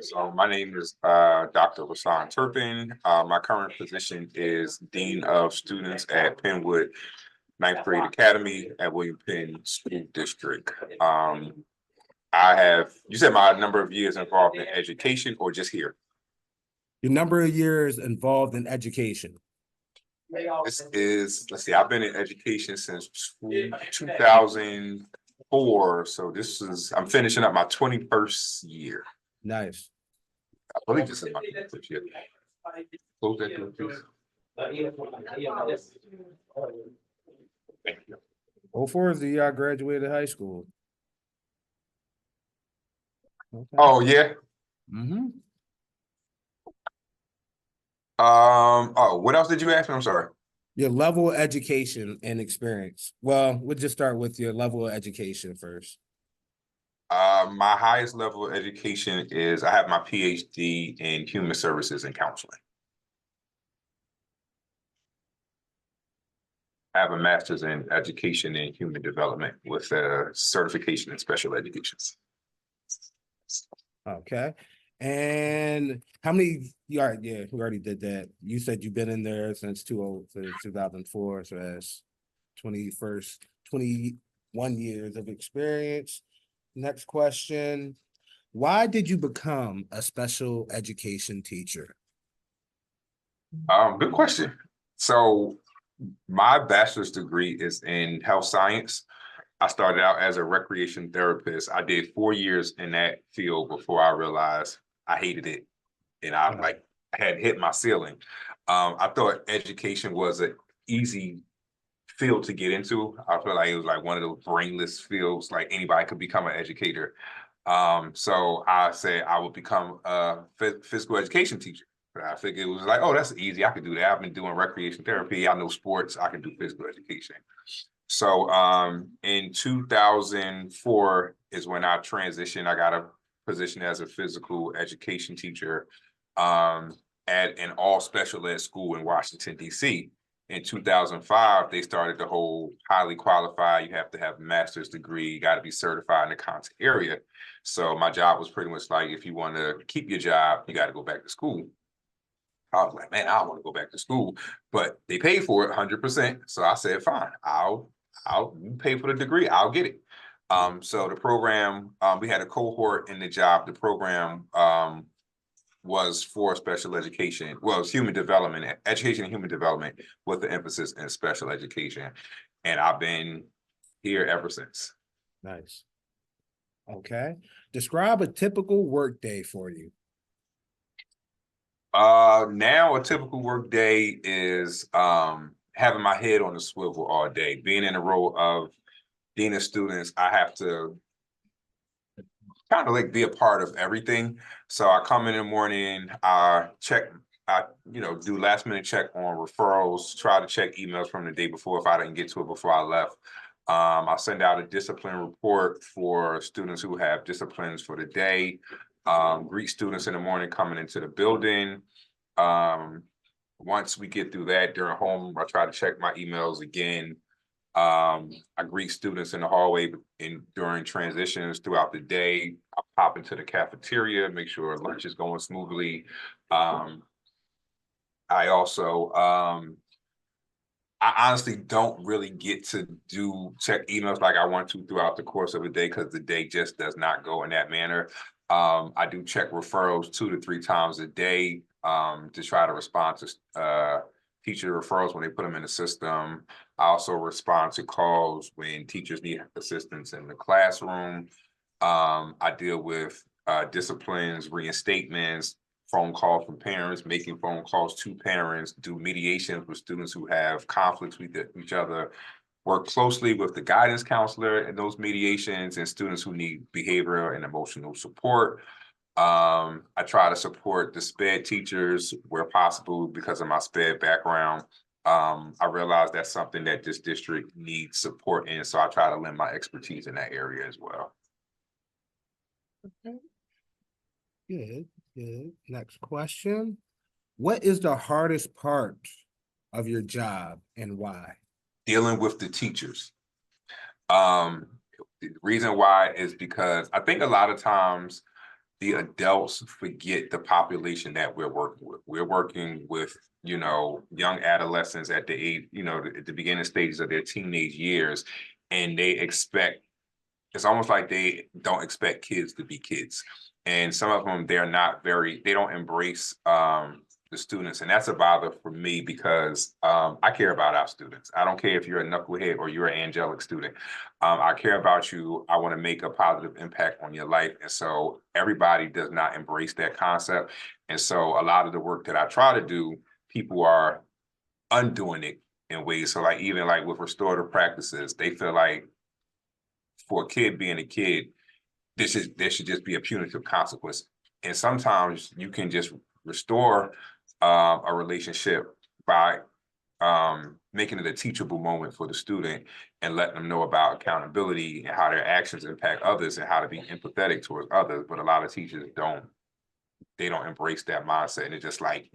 So my name is Dr. Rashan Turpin. My current position is Dean of Students at Penwood Ninth Grade Academy at William Penn School District. You said my number of years involved in education or just here? Your number of years involved in education. This is, let's see, I've been in education since 2004. So I'm finishing up my 21st year. Nice. I believe this is my 21st year. Close that door, please. Thank you. 04 is the year I graduated high school. Okay. Oh, yeah. What else did you ask me? I'm sorry. Your level of education and experience. Well, we'll just start with your level of education first. My highest level of education is I have my PhD in human services and counseling. I have a master's in education and human development with a certification in special education. Okay. And how many, we already did that. You said you've been in there since 2004, so that's 21 years of experience. Next question. Why did you become a special education teacher? Good question. So my bachelor's degree is in health science. I started out as a recreation therapist. I did 4 years in that field before I realized I hated it. And I had hit my ceiling. I thought education was an easy field to get into. I feel like it was like one of those brainless fields, like anybody could become an educator. So I said I would become a physical education teacher. But I figured it was like, oh, that's easy. I could do that. I've been doing recreation therapy. I know sports. I can do physical education. So in 2004 is when I transitioned. I got a position as a physical education teacher at an all special ed school in Washington, D.C. In 2005, they started the whole highly qualified, you have to have a master's degree, you got to be certified in the content area. So my job was pretty much like, if you want to keep your job, you got to go back to school. I was like, man, I want to go back to school, but they paid for it 100%. So I said, fine, I'll pay for the degree, I'll get it. So the program, we had a cohort in the job. The program was for special education. Well, it's human development, education and human development with the emphasis in special education. And I've been here ever since. Nice. Okay. Describe a typical work day for you. Now a typical work day is having my head on the swivel all day. Being in the role of dean of students, I have to kind of like be a part of everything. So I come in the morning, I do last minute check on referrals, try to check emails from the day before if I didn't get to it before I left. I send out a discipline report for students who have disciplines for the day. Greet students in the morning coming into the building. Once we get through that, during home, I try to check my emails again. I greet students in the hallway during transitions throughout the day. I pop into the cafeteria, make sure lunch is going smoothly. I honestly don't really get to check emails like I want to throughout the course of a day because the day just does not go in that manner. I do check referrals 2 to 3 times a day to try to respond to teacher referrals when they put them in the system. I also respond to calls when teachers need assistance in the classroom. I deal with disciplines, reinstatements, phone calls from parents, making phone calls to parents, do mediations with students who have conflicts with each other, work closely with the guidance counselor in those mediations and students who need behavioral and emotional support. I try to support the SPED teachers where possible because of my SPED background. I realize that's something that this district needs support in, so I try to lend my expertise in that area as well. Okay. Good. Next question. What is the hardest part of your job and why? Dealing with the teachers. The reason why is because I think a lot of times the adults forget the population that we're working with. We're working with, young adolescents at the age, at the beginning stages of their teenage years, and it's almost like they don't expect kids to be kids. And some of them, they don't embrace the students. And that's a bother for me because I care about our students. I don't care if you're a knucklehead or you're an angelic student. I care about you. I want to make a positive impact on your life. And so everybody does not embrace that concept. And so a lot of the work that I try to do, people are undoing it in ways. So like even like with restorative practices, they feel like for a kid being a kid, there should just be a punitive consequence. And sometimes you can just restore a relationship by making it a teachable moment for the student and letting them know about accountability and how their actions impact others and how to be empathetic towards others. But a lot of teachers don't embrace that mindset. And it's just like,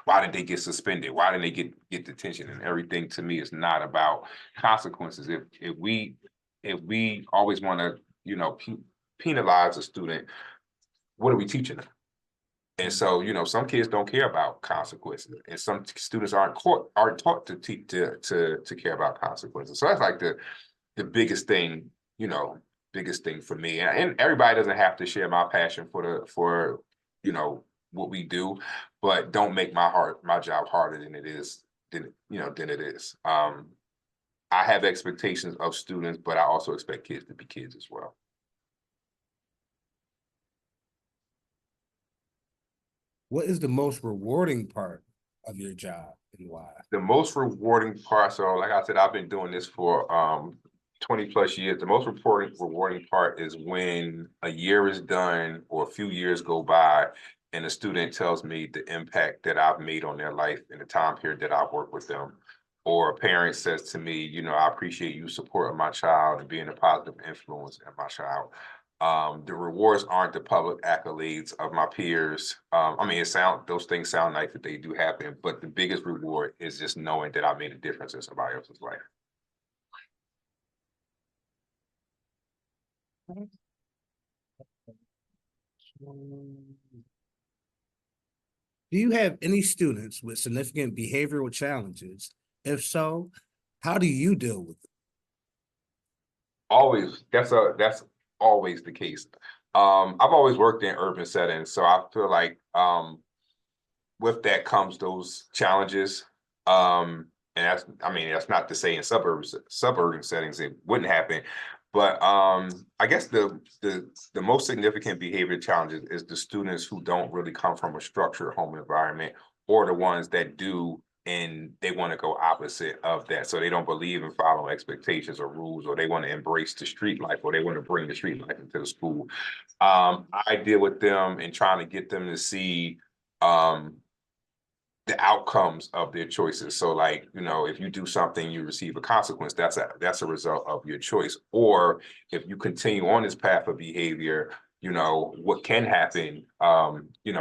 why did they get suspended? Why didn't they get detention? And everything to me is not about consequences. If we always want to, penalize a student, what are we teaching them? And so, some kids don't care about consequences, and some students aren't taught to care about consequences. So that's like the biggest thing, biggest thing for me. And everybody doesn't have to share my passion for what we do, but don't make my job harder than it is. Than it is. I have expectations of students, but I also expect kids to be kids as well. What is the most rewarding part of your job and why? The most rewarding part, so like I said, I've been doing this for 20 plus years. The most rewarding part is when a year is done or a few years go by and a student tells me the impact that I've made on their life in the time period that I've worked with them. Or a parent says to me, I appreciate you supporting my child and being a positive influence in my child. The rewards aren't the public accolades of my peers. Those things sound nice that they do happen, but the biggest reward is just knowing that I made a difference in somebody else's life. Do you have any students with significant behavioral challenges? If so, how do you deal with them? Always, that's always the case. I've always worked in urban settings, so I feel like with that comes those challenges. And that's not to say in suburban settings it wouldn't happen, but I guess the most significant behavior challenges is the students who don't really come from a structured home environment, or the ones that do and they want to go opposite of that. So they don't believe in following expectations or rules, or they want to embrace the street life, or they want to bring the street life into the school. I deal with them and trying to get them to see the outcomes of their choices. So like, if you do something, you receive a consequence, that's a result of your choice. Or if you continue on this path of behavior, what can happen,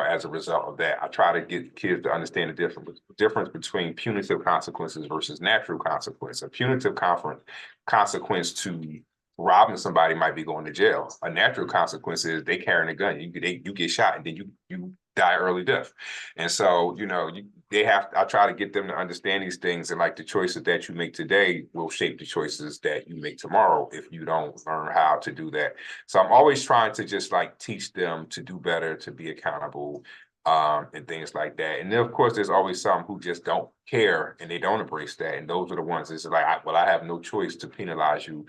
as a result of that. I try to get kids to understand the difference between punitive consequences versus natural consequence. A punitive consequence to robbing somebody might be going to jail. A natural consequence is they carrying a gun. You get shot and then you die early death. And so, I try to get them to understand these things, and like the choices that you make today will shape the choices that you make tomorrow if you don't learn how to do that. So I'm always trying to just like teach them to do better, to be accountable, and things like that. And then of course there's always some who just don't care and they don't embrace that. And those are the ones that's like, I have no choice to penalize you,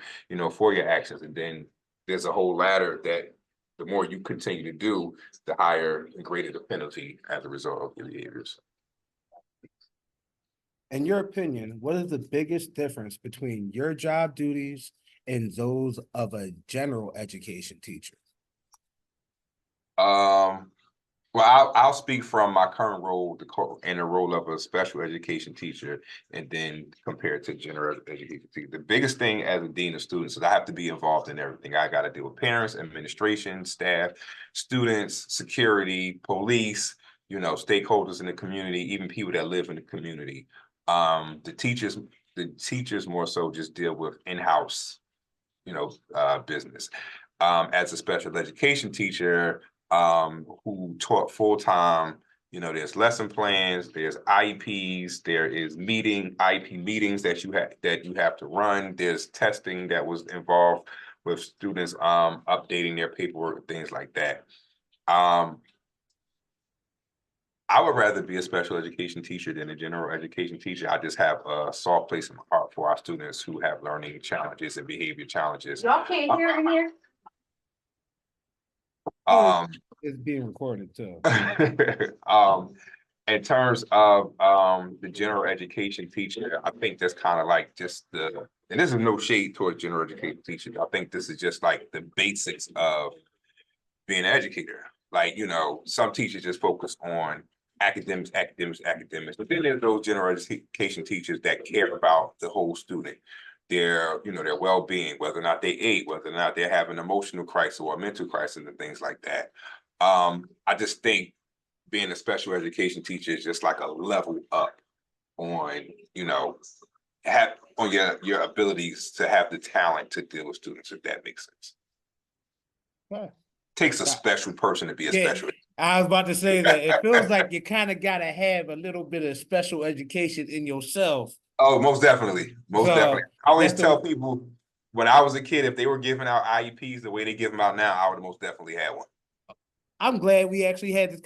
for your actions. And then there's a whole ladder that the more you continue to do, the higher and greater the penalty as a result of your behaviors. In your opinion, what is the biggest difference between your job duties and those of a general education teacher? Well, I'll speak from my current role, and the role of a special education teacher, and then compare it to general education teacher. The biggest thing as a dean of students is I have to be involved in everything. I got to deal with parents, administration, staff, students, security, police, stakeholders in the community, even people that live in the community. The teachers more so just deal with in-house, business. As a special education teacher, who taught full-time, there's lesson plans, there's IEPs, there is IEP meetings that you have to run, there's testing that was involved with students updating their paperwork and things like that. I would rather be a special education teacher than a general education teacher. I just have a soft place in my heart for our students who have learning challenges and behavior challenges. Y'all can't hear in here? It's being recorded too. In terms of the general education teacher, I think that's kind of like and this is no shade towards general education teachers. I think this is just like the basics of being an educator. Like, some teachers just focus on academics, but then there's those general education teachers that care about the whole student, their well-being, whether or not they ate, whether or not they're having an emotional crisis or a mental crisis and things like that. I just think being a special education teacher is just like a level up on, on your abilities to have the talent to deal with students, if that makes sense. Huh. Takes a special person to be a special. I was about to say that it feels like you kind of got to have a little bit of special education in yourself. Oh, most definitely. Definitely. I always tell people when I was a kid, if they were giving out IEPs the way they give them out now, I would have most definitely had one. I'm glad we actually had this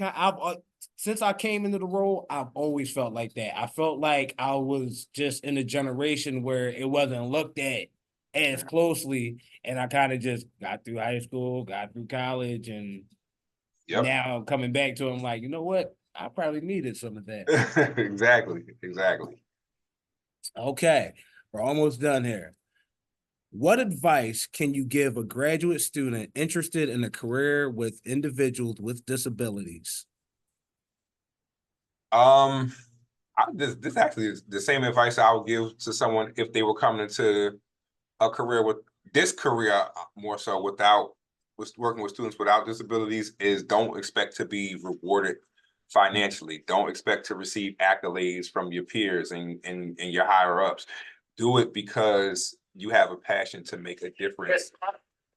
since I came into the role, I've always felt like that. I felt like I was just in a generation where it wasn't looked at as closely, and I kind of just got through high school, got through college, and now I'm coming back to them like, you know what? I probably needed some of that. Exactly. Okay, we're almost done here. What advice can you give a graduate student interested in a career with individuals with disabilities? This actually is the same advice I would give to someone if they were coming into a career with this career, more so with working with students without disabilities, is don't expect to be rewarded financially. Don't expect to receive accolades from your peers and your higher ups. Do it because you have a passion to make a difference.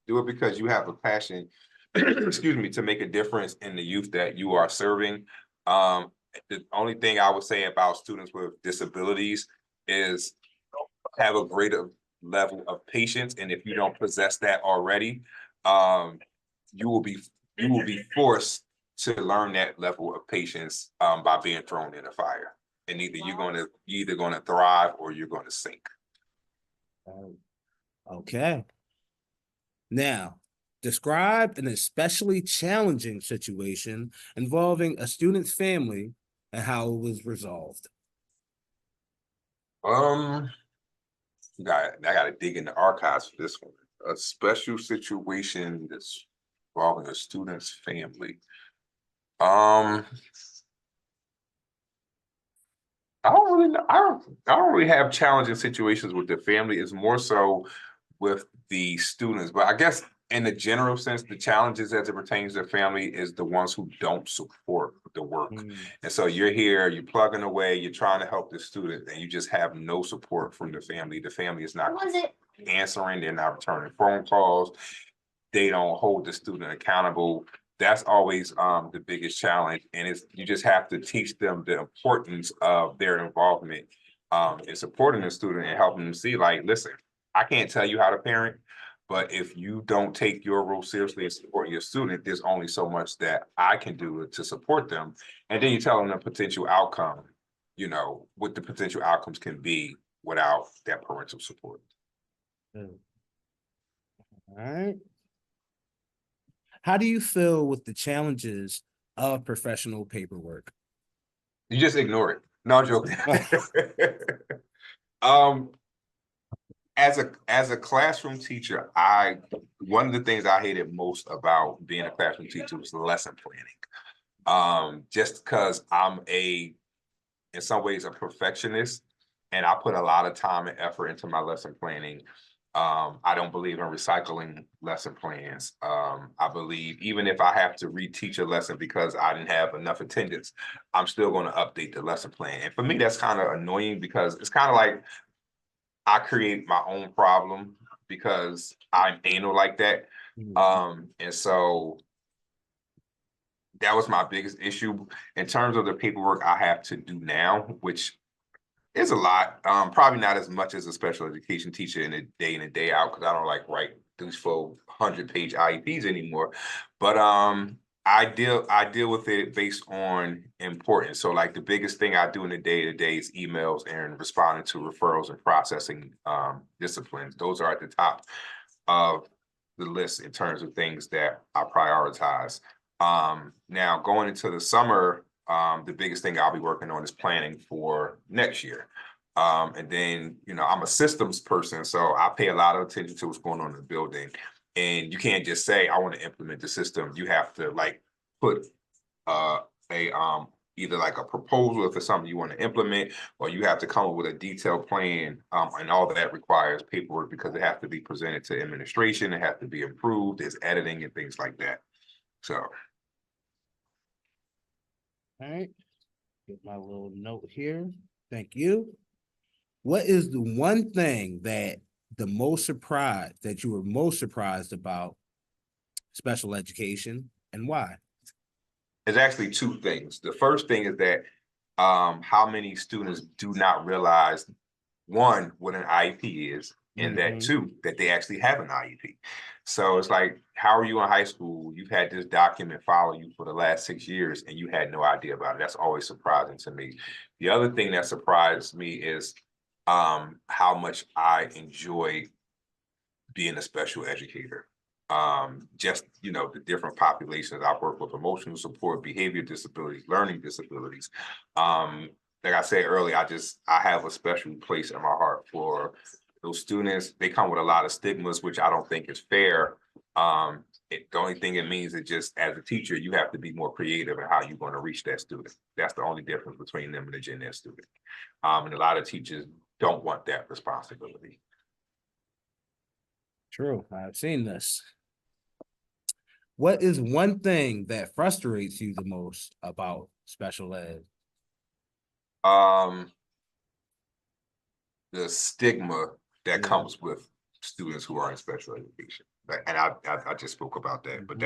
Do it because you have a passion, excuse me, to make a difference in the youth that you are serving. The only thing I would say about students with disabilities is have a greater level of patience. And if you don't possess that already, you will be forced to learn that level of patience by being thrown in a fire. And you're either gonna thrive or you're gonna sink. Okay. Now, describe an especially challenging situation involving a student's family and how it was resolved. I gotta dig in the archives for this one. A special situation that's involving a student's family. I don't really know. I don't really have challenging situations with the family. It's more so with the students. But I guess in the general sense, the challenges as it pertains to family is the ones who don't support the work. And so you're here, you're plugging away, you're trying to help the student, and you just have no support from the family. The family is not answering, they're not returning phone calls, they don't hold the student accountable. That's always the biggest challenge. And you just have to teach them the importance of their involvement in supporting the student and helping them see, like, listen, I can't tell you how to parent, but if you don't take your role seriously and support your student, there's only so much that I can do to support them. And then you tell them the potential outcome, what the potential outcomes can be without that parental support. All right. How do you feel with the challenges of professional paperwork? You just ignore it. No, I'm joking. As a classroom teacher, one of the things I hated most about being a classroom teacher was lesson planning. Just because I'm in some ways a perfectionist, and I put a lot of time and effort into my lesson planning. I don't believe in recycling lesson plans. I believe even if I have to reteach a lesson because I didn't have enough attendance, I'm still going to update the lesson plan. And for me, that's kind of annoying because it's kind of like I create my own problem because I'm anal like that. And so that was my biggest issue in terms of the paperwork I have to do now, which is a lot. Probably not as much as a special education teacher in a day out, because I don't like write these 400-page IEPs anymore. But I deal with it based on importance. So like the biggest thing I do in the day-to-day is emails and responding to referrals and processing disciplines. Those are at the top of the list in terms of things that I prioritize. Now going into the summer, the biggest thing I'll be working on is planning for next year. And then, I'm a systems person, so I pay a lot of attention to what's going on in the building. And you can't just say, I want to implement the system. You have to like put a either like a proposal if it's something you want to implement, or you have to come up with a detailed plan. And all that requires paperwork because it has to be presented to administration, it has to be approved, there's editing and things like that. So All right. Get my little note here. Thank you. What is the one thing that you were most surprised about special education, and why? there's actually two things. The first thing is that how many students do not realize, one, what an IEP is, and that two, that they actually have an IEP. So it's like, how are you in high school? You've had this document follow you for the last 6 years and you had no idea about it. That's always surprising to me. The other thing that surprised me is how much I enjoy being a special educator. Just, the different populations I've worked with: emotional support, behavior disabilities, learning disabilities. Like I said earlier, I have a special place in my heart for those students. They come with a lot of stigmas, which I don't think is fair. The only thing it means is just as a teacher, you have to be more creative in how you're going to reach that student. That's the only difference between them and a gen ed student. And a lot of teachers don't want that responsibility. True. I've seen this. What is one thing that frustrates you the most about special ed? The stigma that comes with students who are in special education. And I just spoke about that, but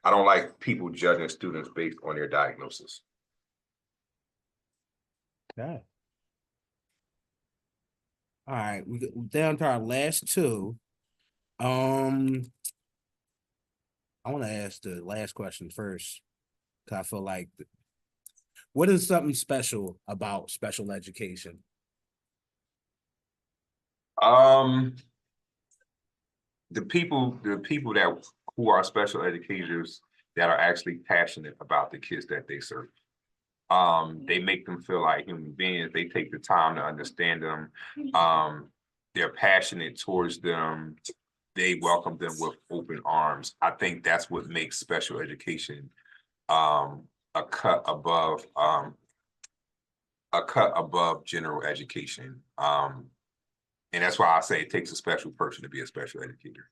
I don't like people judging students based on their diagnosis. Okay. All right, we get down to our last two. I want to ask the last question first, because I feel like, what is something special about special education? The people who are special educators that are actually passionate about the kids that they serve. They make them feel like human beings. They take the time to understand them. They're passionate towards them. They welcome them with open arms. I think that's what makes special education a cut above general education. And that's why I say it takes a special person to be a special educator.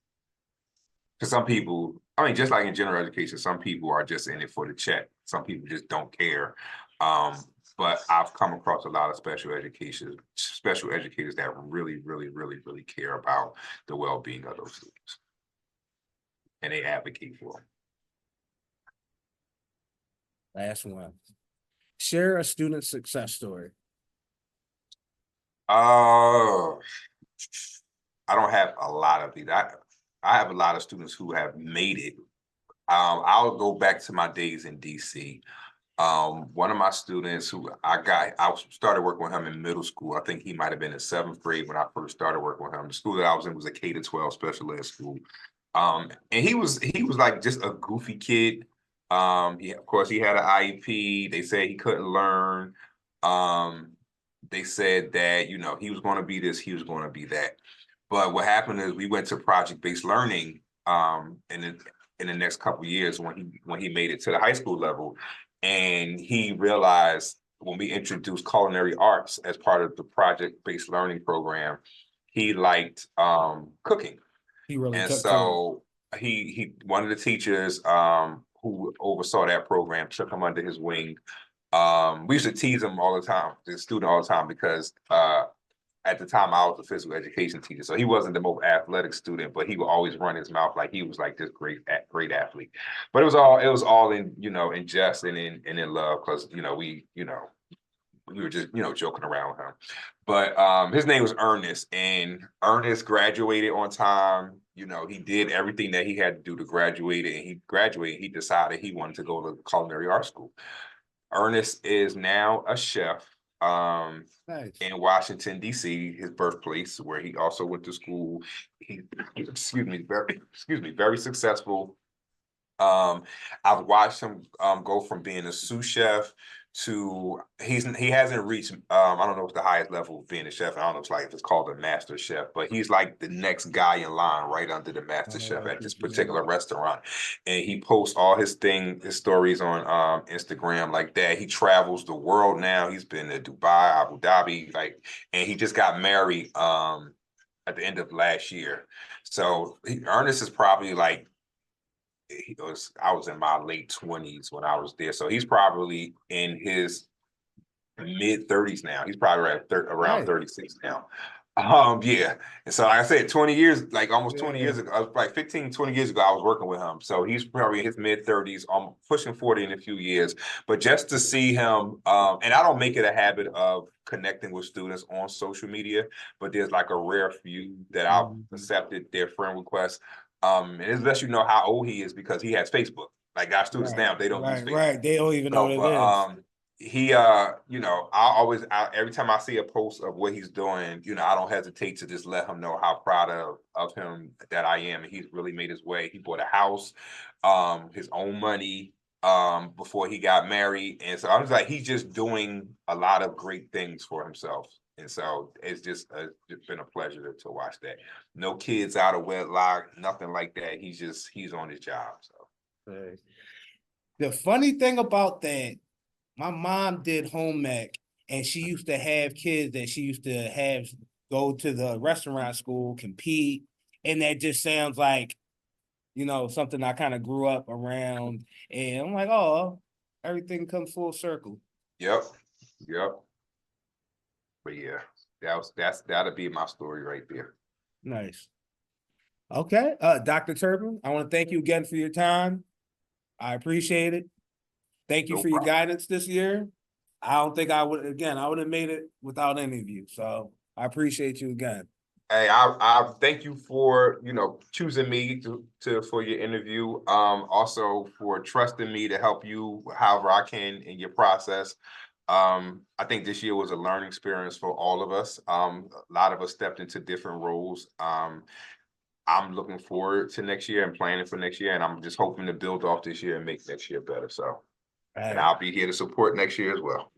Because some people, just like in general education, some people are just in it for the check. Some people just don't care. But I've come across a lot of special educators that really, really, really, really care about the well-being of those students. And they advocate for them. Last one. Share a student success story. I don't have a lot of these. I have a lot of students who have made it. I'll go back to my days in DC. One of my students who I started working with him in middle school. I think he might have been in 7th grade when I first started working with him. The school that I was in was a K-12 special ed school. And he was like just a goofy kid. Of course, he had an IEP. They said he couldn't learn. They said that, he was going to be this, he was going to be that. But what happened is we went to project-based learning in the next couple of years when he made it to the high school level. And he realized when we introduced culinary arts as part of the project-based learning program, he liked cooking. He really and took so he one of the teachers who oversaw that program took him under his wing. We used to tease him all the time, the student all the time, because at the time I was a physical education teacher, so he wasn't the most athletic student, but he would always run his mouth like he was like this great athlete. But it was all in, in jest and in love, because we were just, joking around with him. But his name was Ernest, and Ernest graduated on time. He did everything that he had to do to graduate, and he graduated. He decided he wanted to go to culinary art school. Ernest is now a chef Nice. in Washington, D.C., his birthplace, where he also went to school. He, very successful. I've watched him go from being a sous chef to he hasn't reached I don't know what's the highest level of being a chef. I don't know if it's called a master chef, but he's like the next guy in line right under the master chef at this particular restaurant. And he posts all his stories on Instagram like that. He travels the world now. He's been to Dubai, Abu Dhabi, and he just got married at the end of last year. So Ernest is probably like, I was in my late 20s when I was there. So he's probably in his mid 30s now. He's probably around 36 now. Yeah. And so like I said, 20 years, like almost 20 years ago, like 15, 20 years ago, I was working with him. So he's probably in his mid 30s, pushing 40 in a few years. But just to see him, and I don't make it a habit of connecting with students on social media, but there's like a rare few that I've accepted their friend requests. And it lets you know how old he is because he has Facebook. Like our students now, they don't use Facebook. Right. They don't even know what it is. He every time I see a post of what he's doing, I don't hesitate to just let him know how proud of him that I am. And he's really made his way. He bought a house, his own money, before he got married. And so I was like, he's just doing a lot of great things for himself. And so it's just been a pleasure to watch that. No kids out of wedlock, nothing like that. He's on his job. So the funny thing about that, my mom did home ec, and she used to have kids that she used to have go to the restaurant school, compete, and that just sounds like, something I kind of grew up around, and I'm like, oh, everything comes full circle. Yep. But yeah, that'll be my story right there. Nice. Okay, Dr. Turpin, I want to thank you again for your time. I appreciate it. Thank you for your guidance this year. I don't think I would have made it without any of you. So I appreciate you again. Hey, I thank you for, choosing me for your interview. Also for trusting me to help you however I can in your process. I think this year was a learning experience for all of us. A lot of us stepped into different roles. I'm looking forward to next year and planning for next year, and I'm just hoping to build off this year and make next year better. So, and I'll be here to support next year as well.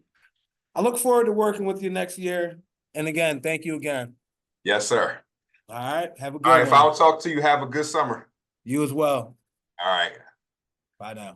I look forward to working with you next year. And again, thank you again. Yes, sir. All right. Have a good one. All right. one. If I don't talk to you, have a good summer. You as well. All right. Bye now.